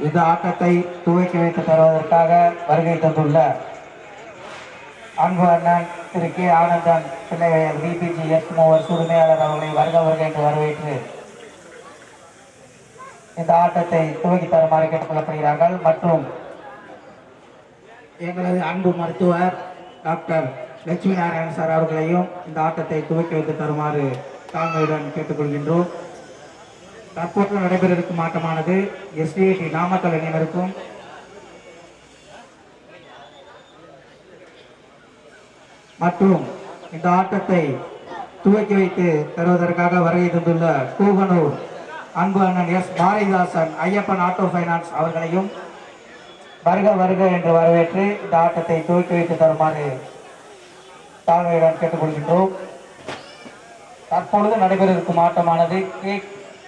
இந்த ஆட்டத்தை துவக்கி வைத்து தருவதற்காக வருகை தந்துள்ள அன்பு அண்ணன் திரு கே ஆனந்தன் பிள்ளைகள் பிபிஜி எஸ் மூவர்ஸ் உரிமையாளர் அவர்களை வருக என்று வரவேற்று இந்த ஆட்டத்தை துவக்கி தருமாறு கேட்டுக்கொள்ளப்படுகிறார்கள். மற்றும் எங்களது அன்பு மருத்துவர் டாக்டர் லட்சுமி நாராயணன் சார் அவர்களையும் இந்த ஆட்டத்தை துவக்கி வைத்து தருமாறு தாழ்மையுடன் கேட்டுக்கொள்கின்றோம். தற்போது நடைபெற இருக்கும் ஆட்டமானது எஸ்டிஏடி நாமக்கல் அணியினருக்கும் மற்றும் இந்த ஆட்டத்தை துவக்கி வைத்து தருவதற்காக வருகை தந்துள்ள கூவனூர் அன்பு அண்ணன் S Bharathidasan Ayyappan auto finance அவர்களையும் வருக என்று வரவேற்று இந்த ஆட்டத்தை துவக்கி வைத்து தருமாறு தாழ்மையுடன் கேட்டுக்கொள்கின்றோம். தற்பொழுது நடைபெற இருக்கும் ஆட்டமானது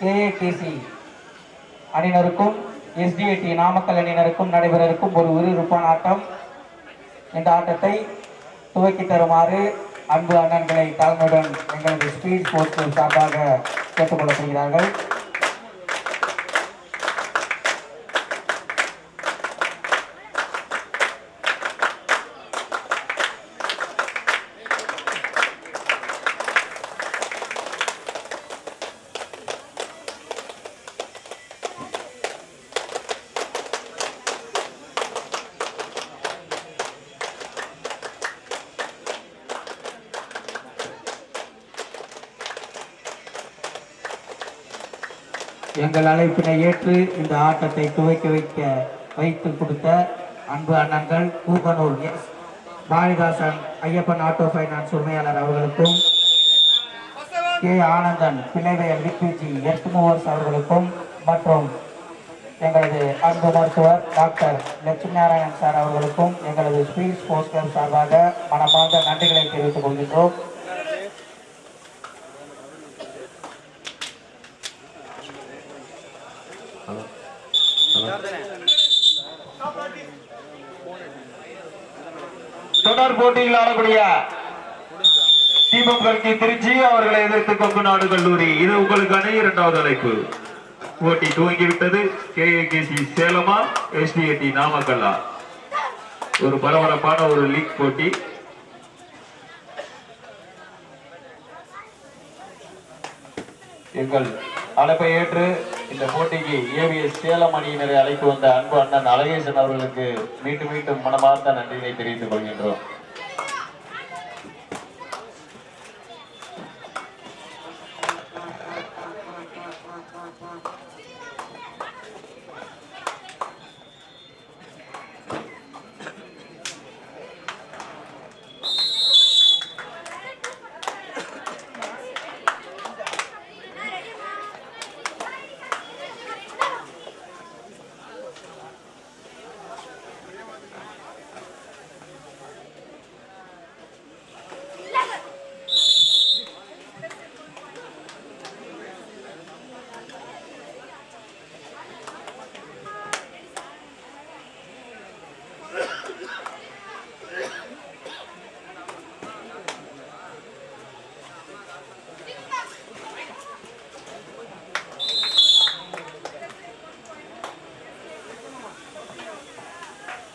கேஏகேசி அணியினருக்கும் எஸ்டிஏடி நாமக்கல் அணியினருக்கும் நடைபெற இருக்கும் ஒரு விறுவிறுப்பான ஆட்டம். இந்த ஆட்டத்தை துவக்கி தருமாறு அன்பு அண்ணன்களை தாழ்மையுடன் எங்களது ஸ்பீட் ஸ்போர்ட்ஸ் சார்பாக கேட்டுக்கொள்ளப்படுகிறார்கள். எங்கள் அழைப்பினை ஏற்று இந்த ஆட்டத்தை துவக்கி வைத்து கொடுத்த அன்பு அண்ணன்கள் Kuganur S Bharathidasan Ayyappan auto finance உரிமையாளர் அவர்களுக்கும் K Anandan Pillaivayal VPG S movers அவர்களுக்கும் மற்றும் எங்களது அன்பு மருத்துவர் டாக்டர் லட்சுமி நாராயணன் சார் அவர்களுக்கும் எங்களது ஸ்பீட் ஸ்போர்ட்ஸ் கிளப் சார்பாக மனமார்ந்த நன்றிகளை தெரிவித்துக் கொள்கின்றோம். தொடர் போட்டியில் ஆடக்கூடிய தீபம் திருச்சி அவர்களை எதிர்த்து கொங்கு நாடு கல்லூரி. இது உங்களுக்கான இரண்டாவது அழைப்பு. போட்டி துவங்கிவிட்டது. கேஏகேசி சேலமா எஸ்டிஏடி நாமக்கல்லா? ஒரு பரபரப்பான ஒரு லீக் போட்டி. எங்கள் அழைப்பை ஏற்று இந்த போட்டிக்கு ஏவிஎஸ் சேலம் அணியினரை அழைத்து வந்த அன்பு அண்ணன் அழகேசன் அவர்களுக்கு மீண்டும் மனமார்ந்த நன்றியை தெரிவித்துக் கொள்கின்றோம்.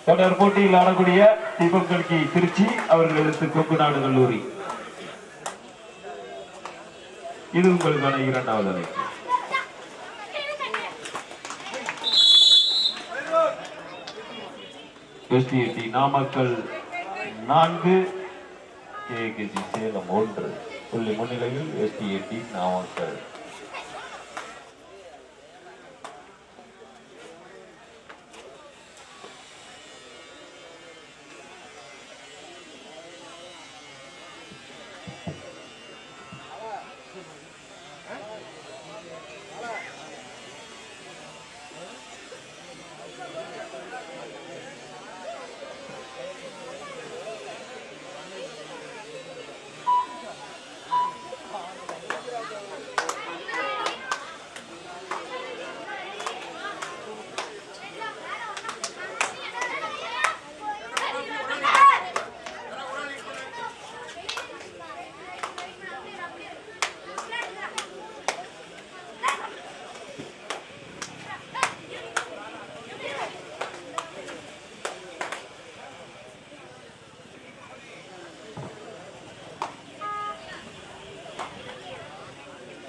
தொடர் போட்டியில் ஆடக்கூடிய தீபம் கல்கி திருச்சி அவர்கள் எதிர்த்து கொங்கு நாடு கல்லூரி. இது உங்களுக்கான இரண்டாவது அழைப்பு. எஸ்டிஏடி நாமக்கல் 4, கேஏகேசி சேலம் 1 புள்ளி முன்னிலையில் எஸ்டிஏடி நாமக்கல்.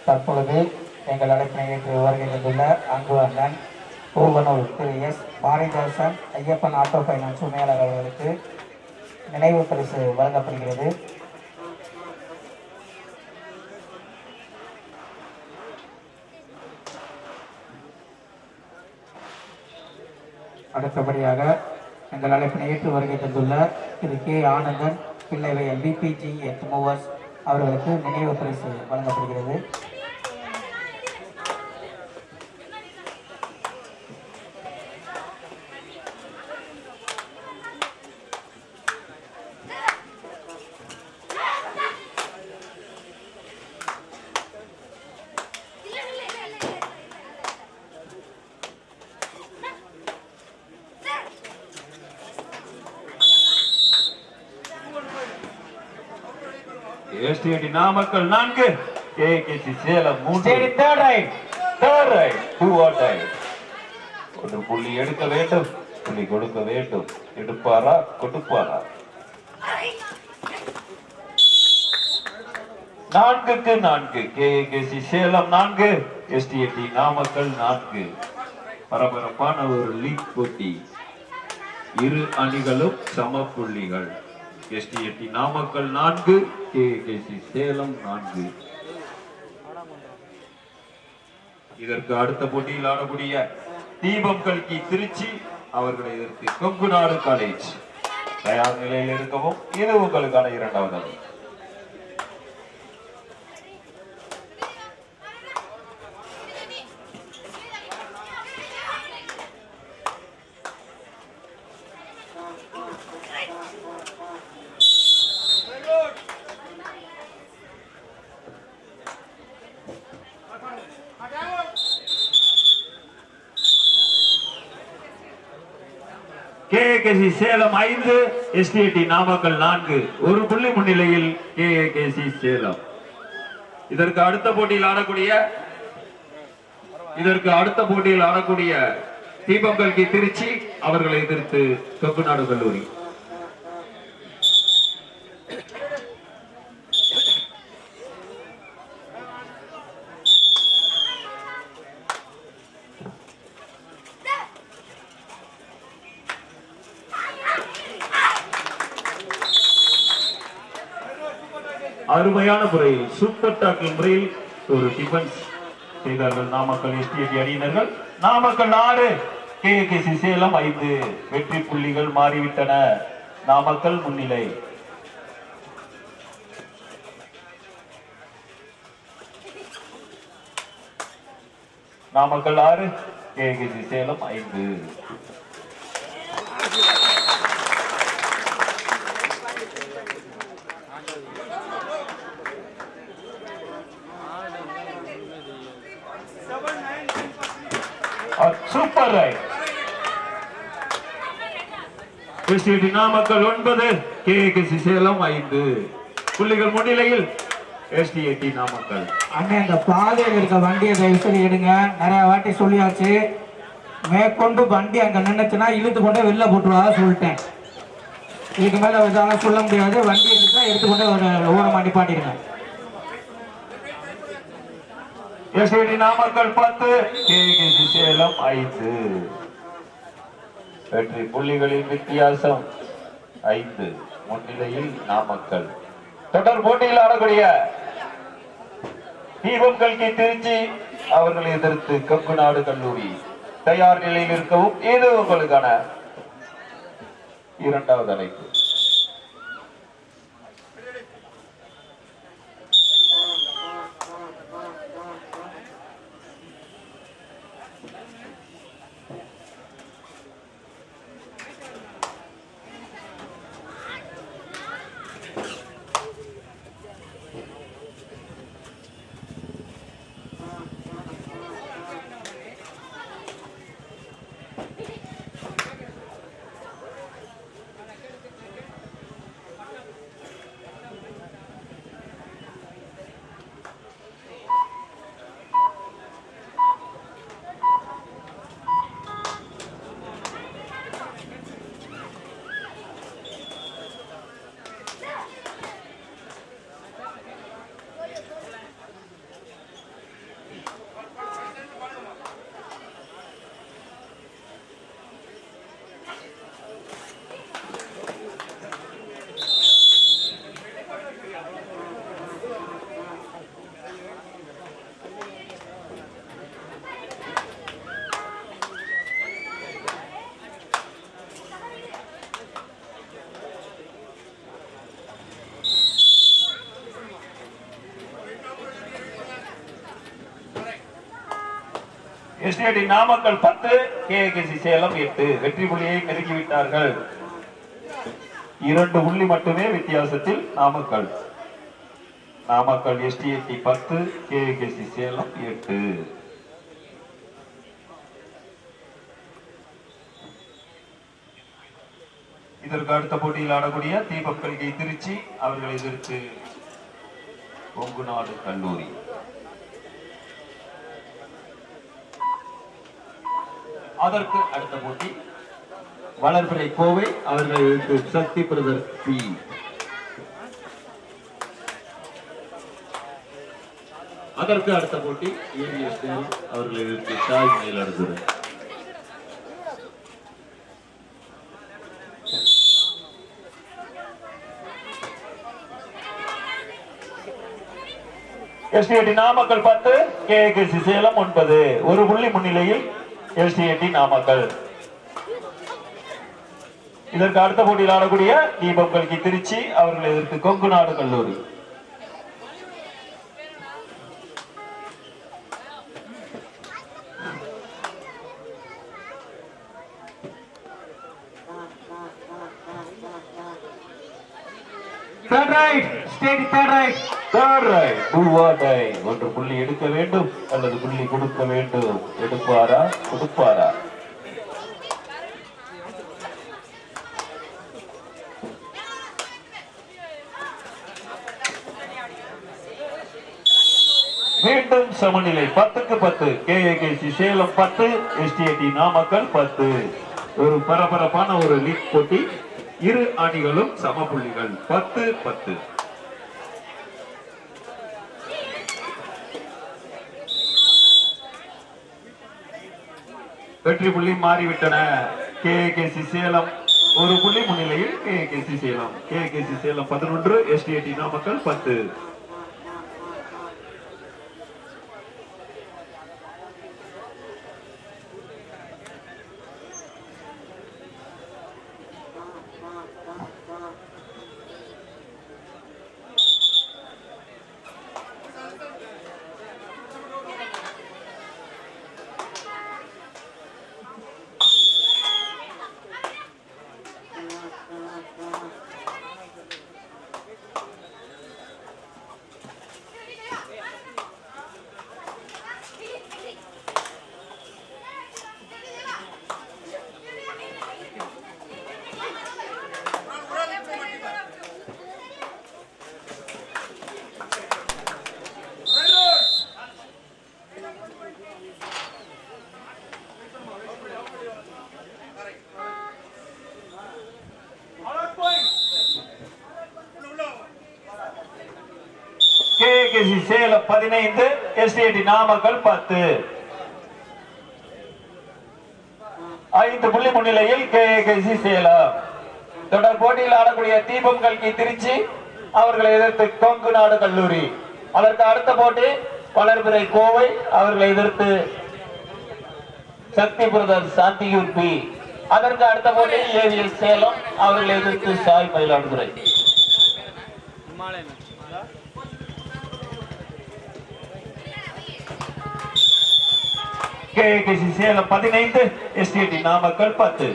தற்பொழுது எங்கள் அழைப்பினை ஏற்று வருகை தந்துள்ள அன்பு அண்ணன் Poovanur Thiru S Bharathidasan Ayyappan auto finance உரிமையாளர் அவர்களுக்கு நினைவு பரிசு வழங்கப்படுகிறது. அடுத்தபடியாக எங்கள் அழைப்பினை ஏற்று வருகை தந்துள்ள திரு கே ஆனந்தன் பிள்ளைவையல் பிபிஜி எட் மூவர்ஸ் அவர்களுக்கு நினைவு பரிசு வழங்கப்படுகிறது. STAT Namakkal 4 KKC Salem 3 third right 2 ஆட் ஒரு புள்ளி எடுக்க வேண்டும், புள்ளி கொடுக்க வேண்டும். எடுப்பாரா கொடுப்பாரா? 4-4 KKC சேலம் 4 STAT நாமக்கல் 4. பரபரப்பான ஒரு லீக் போட்டி, இரு அணிகளும் சம புள்ளிகள். STAT Namakkal 4 KKC Salem 4. இதற்கு அடுத்த போட்டியில் ஆடக்கூடிய தீபம் கல்கி திருச்சி அவர்களை எதிர்த்து கொங்குநாடு காலேஜ் தயார் நிலையில் இருக்கவும் இது உங்களுக்கான இரண்டாவது அணி. KKC Salem 5 STAT Namakkal 4. ஒரு புள்ளி முன்னிலையில் KKC சேலம். இதற்கு அடுத்த போட்டியில் ஆடக்கூடிய தீபம் கல்கி திருச்சி அவர்களை எதிர்த்து கொங்குநாடு கல்லூரி. அருமையான முறையில் சூப்பர் டாக்கிள் முறையில் ஒரு டிஃபென்ஸ் செய்தார்கள் நாமக்கல் STAT அணியினர்கள். நாமக்கல் 6 KKC சேலம் 5. வெற்றி புள்ளிகள் மாறிவிட்டன. நாமக்கல் முன்னிலை. Namakkal 6 KKC Salem 5. Super right. STAT Namakkal 9 KKC Salem 5. புள்ளிகள் முன்னிலையில் STAT நாமக்கல். அண்ணே இந்த பாதையில் இருக்க வண்டியை தயவு செய்து எடுங்க. நிறைய வாட்டி சொல்லியாச்சு, மேற்கொண்டு வண்டி அங்க நின்னுச்சுன்னா இழுத்து கொண்டே வெளில போட்டுருவா சொல்லிட்டேன். இதுக்கு மேல இதெல்லாம் சொல்ல முடியாது. வண்டி இருந்தா எடுத்துக்கொண்டே ஒரு ஓரமா நிப்பாட்டிடுங்க. STAT Namakkal 10 KKC Salem 5. வெற்றி புள்ளிகளின் வித்தியாசம் 5. முன்னிலையில் நாமக்கல். தொடர் போட்டியில் ஆடக்கூடிய தீபம் கல்கி திருச்சி அவர்களை எதிர்த்து கொங்குநாடு கல்லூரி தயார் நிலையில் இருக்கவும் இது உங்களுக்கான இரண்டாவது அழைப்பு. எஸ்டிடி நாமக்கல் 10 கேகேசி சேலம் 8 வெற்றி புள்ளியை நெருங்கிவிட்டார்கள். 2 புள்ளி மட்டுமே வித்தியாசத்தில் நாமக்கல் எஸ்டிடி 10 கேகேசி சேலம் 8. இதற்கு அடுத்த போட்டியில் ஆடக்கூடிய தீபக் கல்கை திருச்சி அவர்களை எதிர்த்து கொங்குநாடு கல்லூரி. அதற்கு அடுத்த போட்டி வளர்பிறை கோவை அவர்களை எதிர்த்து சக்தி பிரதர் பி. அதற்கு அடுத்த போட்டி ஏவிஎஸ் அவர்களை எதிர்த்து சாய் மயிலாடுதுறை. எஸ்டிடி நாமக்கல் 10 கேகேசி சேலம் 9 1 புள்ளி முன்னிலையில் எஸ்டிடி நாமக்கல். இதற்கு அடுத்த போட்டியில் ஆடக்கூடிய தீபம் கல்கி திருச்சி அவர்களை எதிர்த்து கொங்குநாடு கல்லூரி. ஒன்று புள்ளி எடுக்க வேண்டும் அல்லது புள்ளி கொடுக்க வேண்டும். எடுப்பாரா கொடுப்பாரா? மீண்டும் சமநிலை 10க்கு 10 கேஏகேசி சேலம் 10 எஸ்டிடி நாமக்கல் 10. ஒரு பரபரப்பான ஒரு லீக் போட்டி. இரு அணிகளும் சம புள்ளிகள் 10-10. வெற்றி புள்ளி மாறிவிட்டன. கேஏகேசி சேலம் 1 புள்ளி முன்னிலையில் கேஏகேசி Salem 11 STD Namakkal 10. KKC Salem 15 STD Namakkal 10. 5 புள்ளி முன்னிலையில் கேகேசி சேலம். தொடர் போட்டியில் ஆடக்கூடிய தீபம் கல்கி திருச்சி அவர்களை எதிர்த்து கொங்குநாடு கல்லூரி. அதற்கு அடுத்த போட்டி வளர்பிறை கோவை அவர்களை எதிர்த்து சக்தி பிரதர் சாந்தியூர் பி. அதற்கு அடுத்த போட்டி ஏவிஎஸ் சேலம் அவர்களை எதிர்த்து சாய் மயிலாடுதுறை. KKC Salem 15 STD Namakkal 10.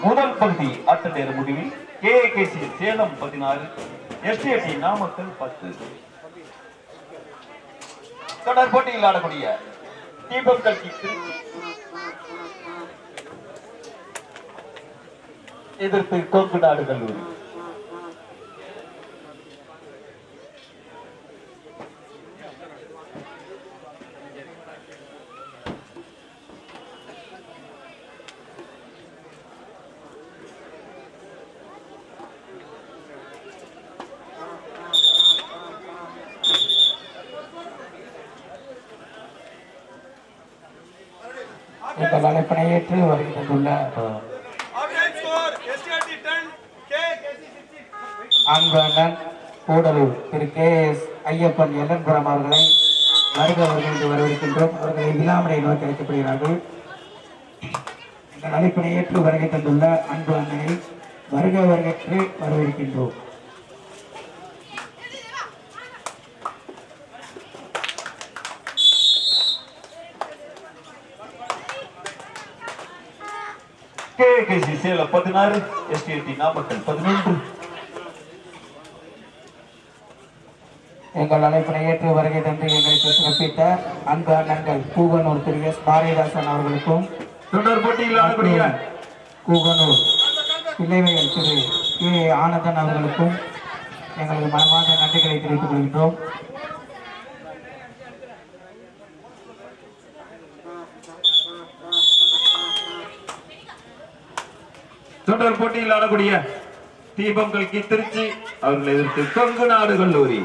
முதல் பகுதி ஆட்ட நேர முடிவில் கேகேசி சேலம் 16 எஸ்டிடி நாமக்கல் 10. தொடர் போட்டியில் ஆடக்கூடிய தீபக் கல்கி திருச்சி எதிர்த்து கொங்குநாடு கல்லூரி. எங்கள் அழைப்பினை ஏற்று வருகை தந்துள்ள அன்பு அண்ணன் கூடலூர் திரு KS ஐயப்பன் எல்லன்புரம் அவர்களை வருக வருகை என்று வரவேற்கின்றோம். அவர்களை விழாமடை நோக்கி அழைக்கப்படுகிறார்கள். எங்கள் அழைப்பினை ஏற்று வருகை தந்துள்ள அன்பு அண்ணனை வருக வருகை வரவேற்கின்றோம். KKC Salem 16, STT Namakkal 11. எங்கள் அழைப்பினை ஏற்று வருகை தந்து எங்களுக்கு சிறப்பித்த அன்பு அண்ணன்கள் கூகனூர் திரு S பாரதிதாசன் அவர்களுக்கும் தொடர் போட்டியில் ஆடக்கூடிய கூகனூர் பிள்ளைவையல் திரு K ஆனந்தன் அவர்களுக்கும் எங்களது மனமார்ந்த நன்றிகளை தெரிவித்துக் கொள்கின்றோம். தொடர் போட்டியில் ஆடக்கூடிய தீபம் கல்கி திருச்சி அவர்களை எதிர்த்து கொங்கு நாடு கல்லூரி.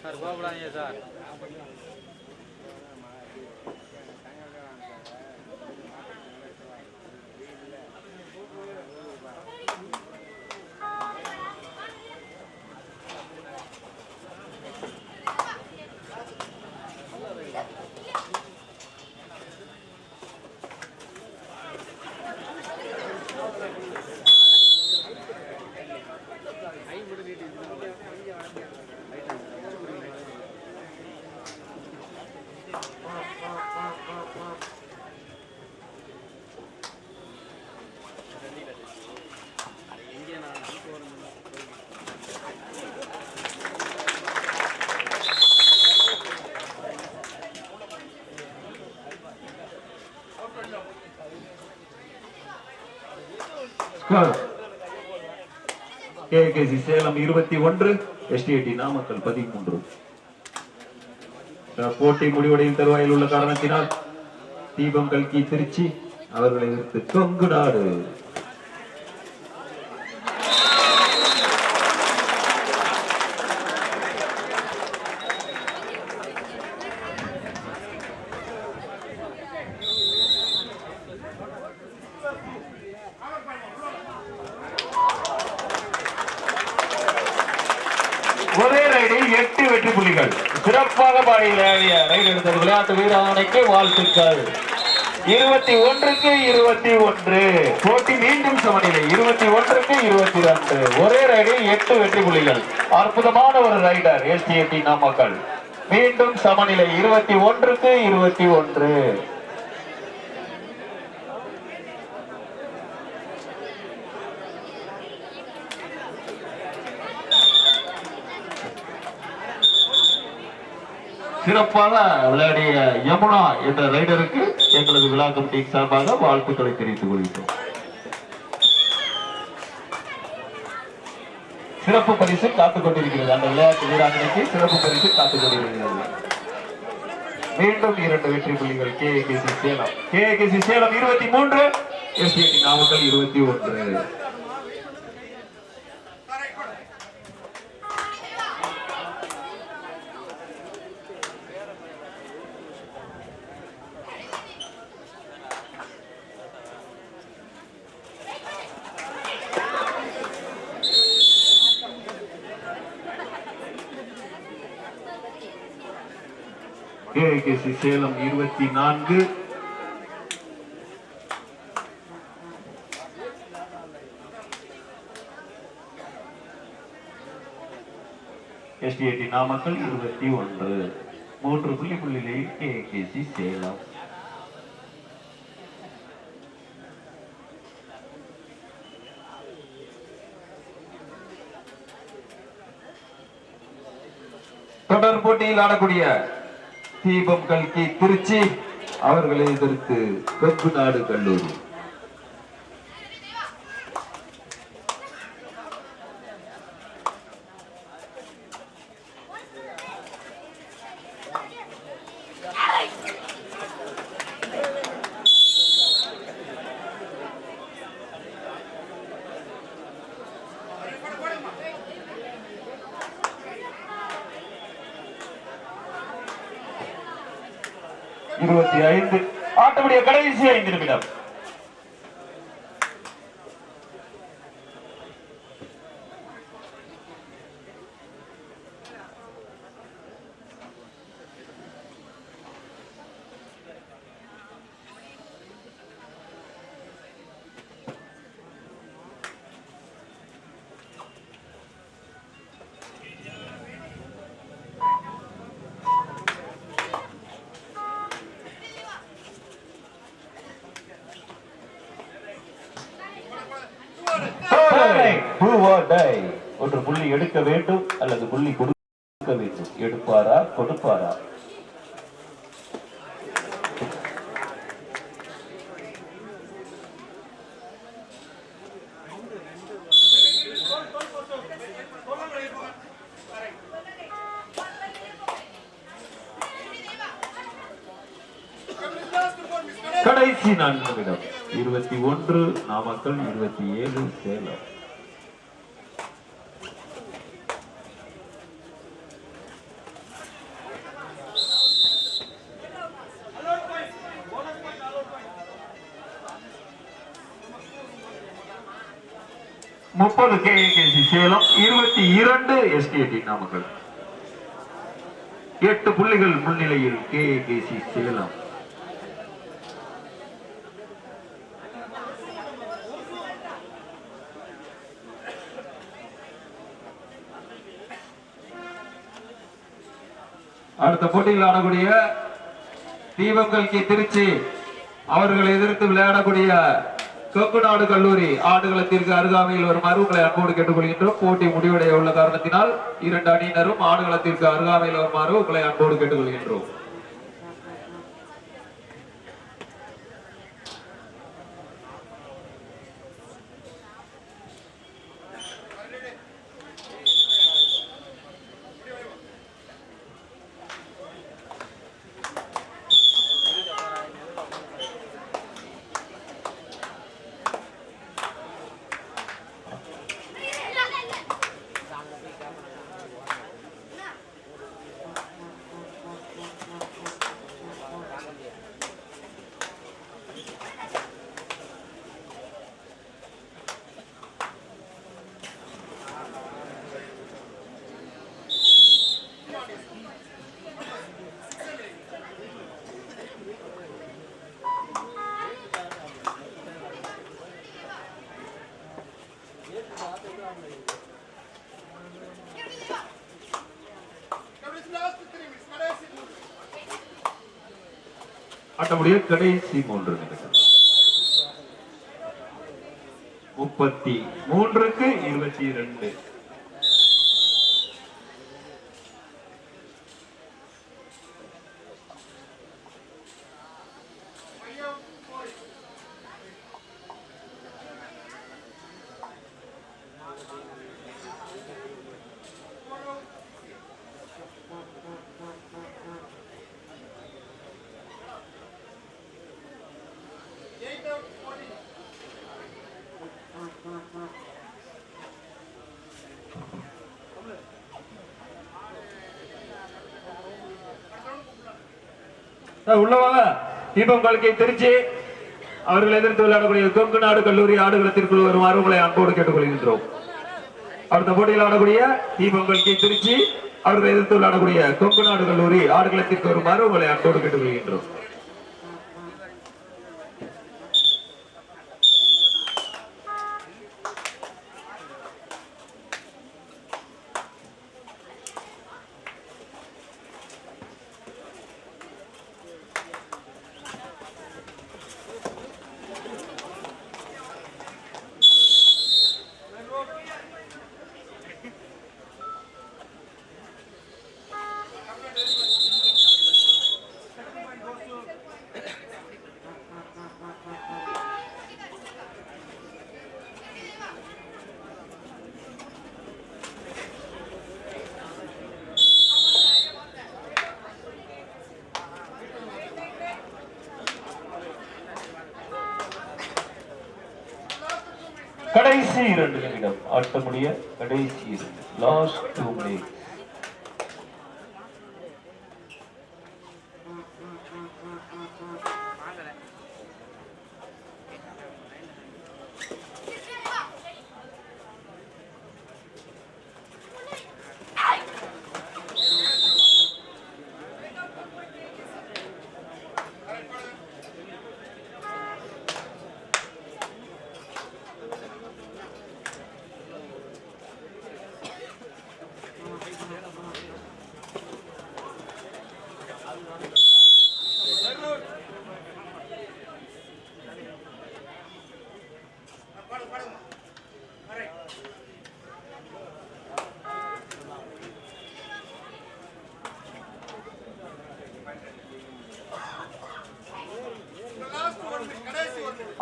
सर वो बढ़ाइए sir KKC Salem 21, STT Namakkal 13. போட்டி முடிவடையும் தருவாயில் உள்ள காரணத்தினால் தீபம் கல்கி திருச்சி அவர்களை எதிர்த்து கொங்கு நாடு. ஒரே ரைடில் 8 வெற்றி புள்ளிகள். சிறப்பாக பாடி ரைடு எடுத்த விளையாட்டு வீராங்கனைக்கு வாழ்த்துக்கள். 21க்கு 21. போட்டி மீண்டும் சமநிலை 21க்கு 22. ஒரே ரைடில் 8 வெற்றி புள்ளிகள். அற்புதமான ஒரு ரைடர் STT நாமக்கல். மீண்டும் சமநிலை 21க்கு 21. சிறப்பாக விளையாடிய யமுனா என்ற ரைடருக்கு எங்களது விழா கமிட்டி சார்பாக வாழ்த்துக்களை தெரிவித்துக் கொள்கிறோம். சிறப்பு பரிசு காத்துக் கொண்டிருக்கிறது. அந்த விளையாட்டு வீராங்கனைக்கு சிறப்பு பரிசு காத்துக் கொண்டிருக்கிறது. மீண்டும் 2 வெற்றி புள்ளிகள் KKC Salem. KKC Salem 23, STT Namakkal 21. KKC Salem 24, SDAT Namakkal 21. 3 புள்ளியில் கேகேசி சேலம். தொடர் போட்டியில் ஆடக்கூடிய தீபம் கல்கி திருச்சி அவர்களை எதிர்த்து கொங்குநாடு கல்லூரி. ஆட்டமுடைய கடைசி 5 நிமிடம். ஒன்று புள்ளி எடுக்க வேண்டும் அல்லது புள்ளி கொடுக்க வேண்டும். எடுப்பாரா கொடுப்பாரா? கடைசி 4 நிமிடம். 21 நாமக்கல், 27 சேலம். KKC Salem, 22 SDAT Namakkal. 8 புள்ளிகள் முன்னிலையில் கேகேசி சேலம். அடுத்த போட்டியில் ஆடக்கூடிய தீபம் கல்கி திருச்சி அவர்களை எதிர்த்து விளையாடக்கூடிய கொங்குநாடு கல்லூரி ஆடுகளத்திற்கு அருகாமையில் வரும் உங்களை அன்போடு கேட்டுக்கொள்கின்றோம். போட்டி முடிவடைய உள்ள காரணத்தினால் 2 அணியினரும் ஆடுகளத்திற்கு அருகாமையில் வருமாறு உங்களை அன்போடு கேட்டுக்கொள்கின்றோம். ஆட்டமுடைய கடைசி 3 நிமிடம். 33க்கு 22. உள்ளவாங்க. தீபம் கல்கி திருச்சி அவர்கள் எதிர்த்து விளையாடக்கூடிய கொங்குநாடு கல்லூரி ஆடுகளத்திற்குள் வருமாறு உங்களை அன்போடு கேட்டுக்கொள்கின்றோம். அடுத்த போட்டியில் ஆடக்கூடிய தீபங்கள் கே திருச்சி அவர்கள் எதிர்த்து விளையாடக்கூடிய கொங்கு நாடு கல்லூரி ஆடுகளத்திற்கு வருமாறு உங்களை அன்போடு கேட்டுக்கொள்கின்றோம். கடைசி 2 நிமிடம் ஆட்ட முடிய கடைசி 2 லாஸ்ட் 2 மினிட்ஸ்.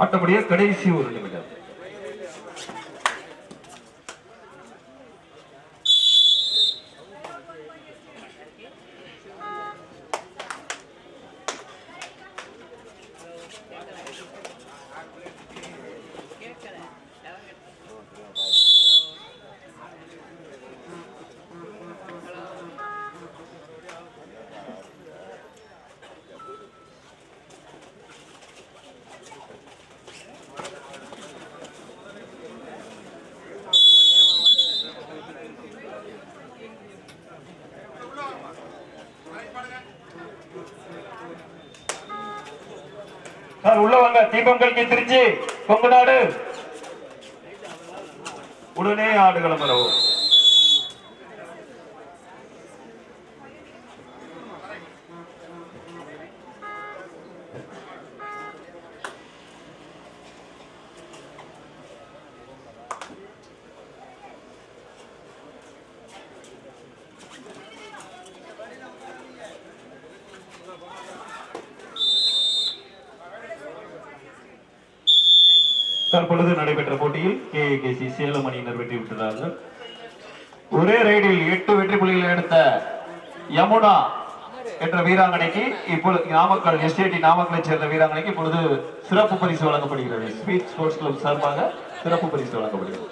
ஆட்டமுடைய கடைசி 1 நிமிடம். உள்ள வாங்க. தீபங்கள் கே திருச்சி கொங்கு நாடு உடனே ஆடுகளம் வரவும். தற்பொழுது நடைபெற்ற போட்டியில் கேஏகேசி சேலம் அணியினர் வெற்றி பெற்றார்கள். ஒரே ரைடில் 8 வெற்றி புள்ளிகளை எடுத்த யமுனா என்ற வீராங்கனைக்கு இப்பொழுது நாமக்கல் எஸ்டிடி நாமக்கலை சேர்ந்த வீராங்கனைக்கு இப்பொழுது சிறப்பு பரிசு வழங்கப்படுகிறது. ஸ்பீட் ஸ்போர்ட்ஸ் கிளப் சார்பாக சிறப்பு பரிசு வழங்கப்படுகிறது.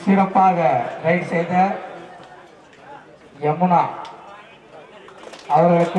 சிறப்பாக ரைட் செய்த யமுனா அவர்களுக்கு